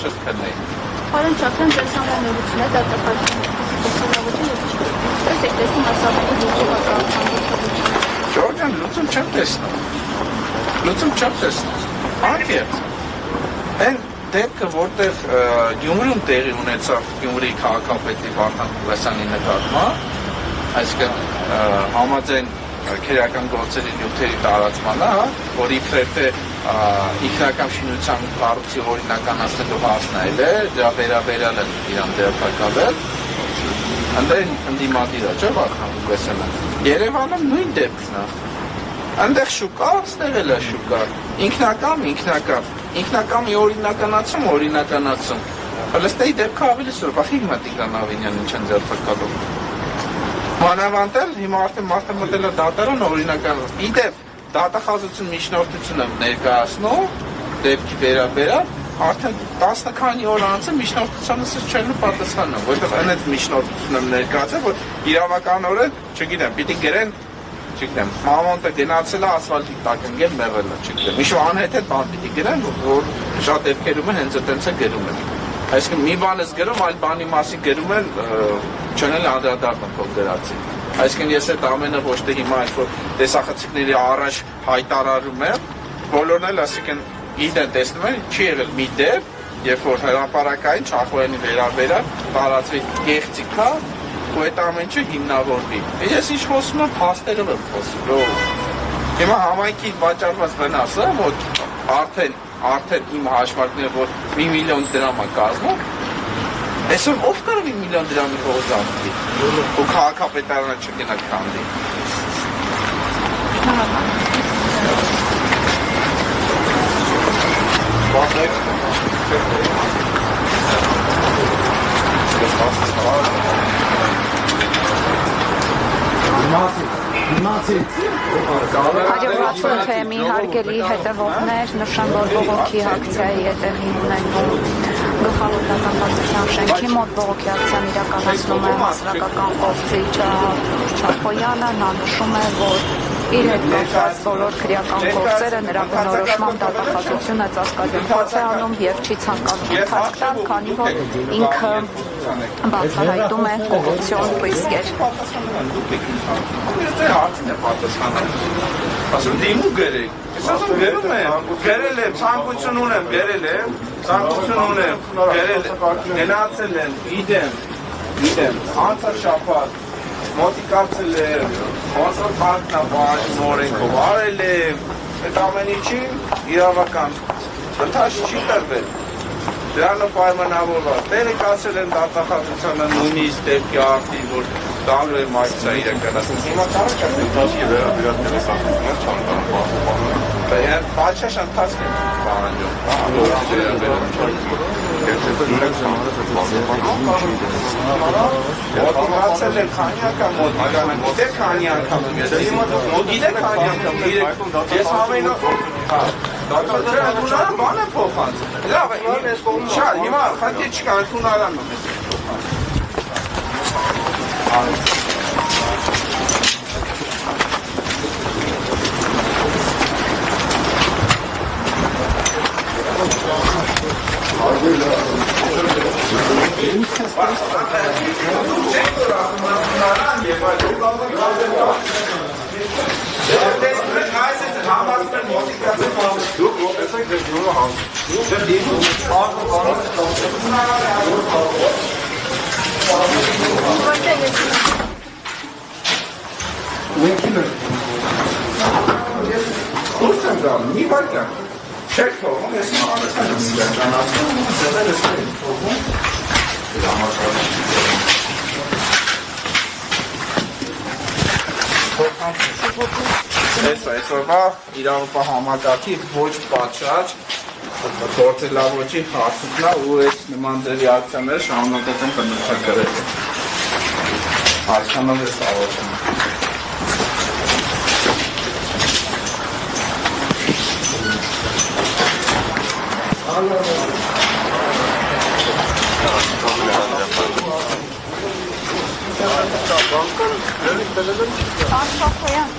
չթքնեի։ Պարոն Չապյան, ձեզ համար նորություն է դատապարտության փոխանցողություն եւ ինչպես եք տեսնում ասաբանի լուծողական Ջորջան, լուծում չեմ տեսնում։ Անկեղծ։ Այն դեպքը, որտեղ Գյումրիում տեղի ունեցավ Գյումրիի քաղաքապետի Վարդան Ղուկասյանի նկատմամբ, այսինքն համաձայն քերական գործերի նյութերի տարածմանը, որ իբրև թե ինքնական շինության կառույցի օրինականացնելու հարցն է, դրա վերաբերյալ են իրան դերակատարել, այնտեղ ընդդիմադիր է, չէ՞ Վարդան Ղուկասյանը։ Երևանում նույն դեպքն է։ Այնտեղ շուկա, այստեղ էլ է շուկա։ Ինքնակամի օրինականացում։ Հլստեի դեպքը ավելի սուր, բախի հիմա Տիգրան Ավինյանին չեն ձերբակալում։ Մանավանդ էլ հիմա արդեն մարդը մտել է դատարան օրինականացում։ Իդեպ դատախազություն միջնորդությունը ներկայացնում դեպքի վերաբերյալ արդեն 10 քանի օր անց է միջնորդությանը չելու պատասխանում, որովհետև այնց միջնորդությունը ներկայացել, որ իրավականորեն, չգիտեմ, պիտի գրեն, չգիտեմ, մամոնտը գնացել է ասֆալտի տակ ընկել, մեռել է, չգիտեմ, ինչ-որ անհեթեթ բան պիտի գրեն, որ շատ դեպքերում են հենց այդպես է գրում են։ Այսինքն մի բան ես գրում, այլ բանի մասին գրում են, չեն էլ անդրադառնում քո գրածին։ Այսինքն ես այդ ամենը ոչ թե հիմա ինչ-որ տեսախցիկների առաջ հայտարարում եմ, բոլորն էլ այսինքն գիտեն, տեսնում են, չի եղել մի դեպք, երբ որ հրապարակային Չախոյանի վերաբերյալ տարածվի գեղցիկա ու այդ ամեն ինչը հիմնավորվի։ Ես ինչ խոսում եմ, փաստերով եմ խոսում։ Հիմա համայնքի վաճառված վնասը, որ արդեն իմ հաշվարկները, որ 1 միլիոն դրամ է կազմում, այսօր ով կարող 1 միլիոն դրամի հողը զավթի ու քաղաքապետարանը չգնա քանդի։ Հաջողացում թեմի հարգելի հետևողներ, նշեմ, որ բողոքի ակցիայի ետեղի ունենում գլխավոր դատապարտության շենքի մոտ բողոքի ակցիան իրականացնում է հասարակական կողմից Չախոյանը, նա նշում է, որ իր հետ կապված բոլոր քրեական գործերը նրա բնորոշմամբ դատախազությունը ծածկադրված է անում եւ չի ցանկանում ընթացք տալ, քանի որ ինքը բացահայտում է կոռուպցիոն ռիսկեր։ Ասում դիմու գրեք, ես ասում գրում եմ, գրել եմ, ցանկություն ունեմ, գնացել եմ, գիտեմ, անցած շաբաթ, մոտիկացել եմ, ոնցոր փարտնաբան, նորենքով արել եմ, այդ ամեն ինչի իրավական, ընթաց չի տրվել, դրանով պայմանավորված, տեղեկացել եմ դատախազությանը նույնիսկ դեպքի արդի, որ տալու եմ այցա իրականացնել, հիմա կարող չասեմ, ընթացքի վերաբերյալ տեղեկացություններ չան տանում պահպանում, բաչաշ ընթացք եմ պահանջում, մոտիկացել եմ քանի անգամ մոտիկանը, գիտեք քանի անգամ ես ամեն դատախազության բան եմ փոխանցել, լավ, շատ, հիմա խնդիր չկա, ընդունարանում եմ մի վարկյան չեք թողում, ես համարեցան եմ իրականացնում, ձևեր ես են թողում Այսօրվա իրավապահ համակարգի ոչ պատշաճ գործելավոճի հարցումն է ու այս նման ձևի ակցիաները շարունակած են բնութագրել։ Այսքանով ես ավարտում եմ։ Աշխախոյան,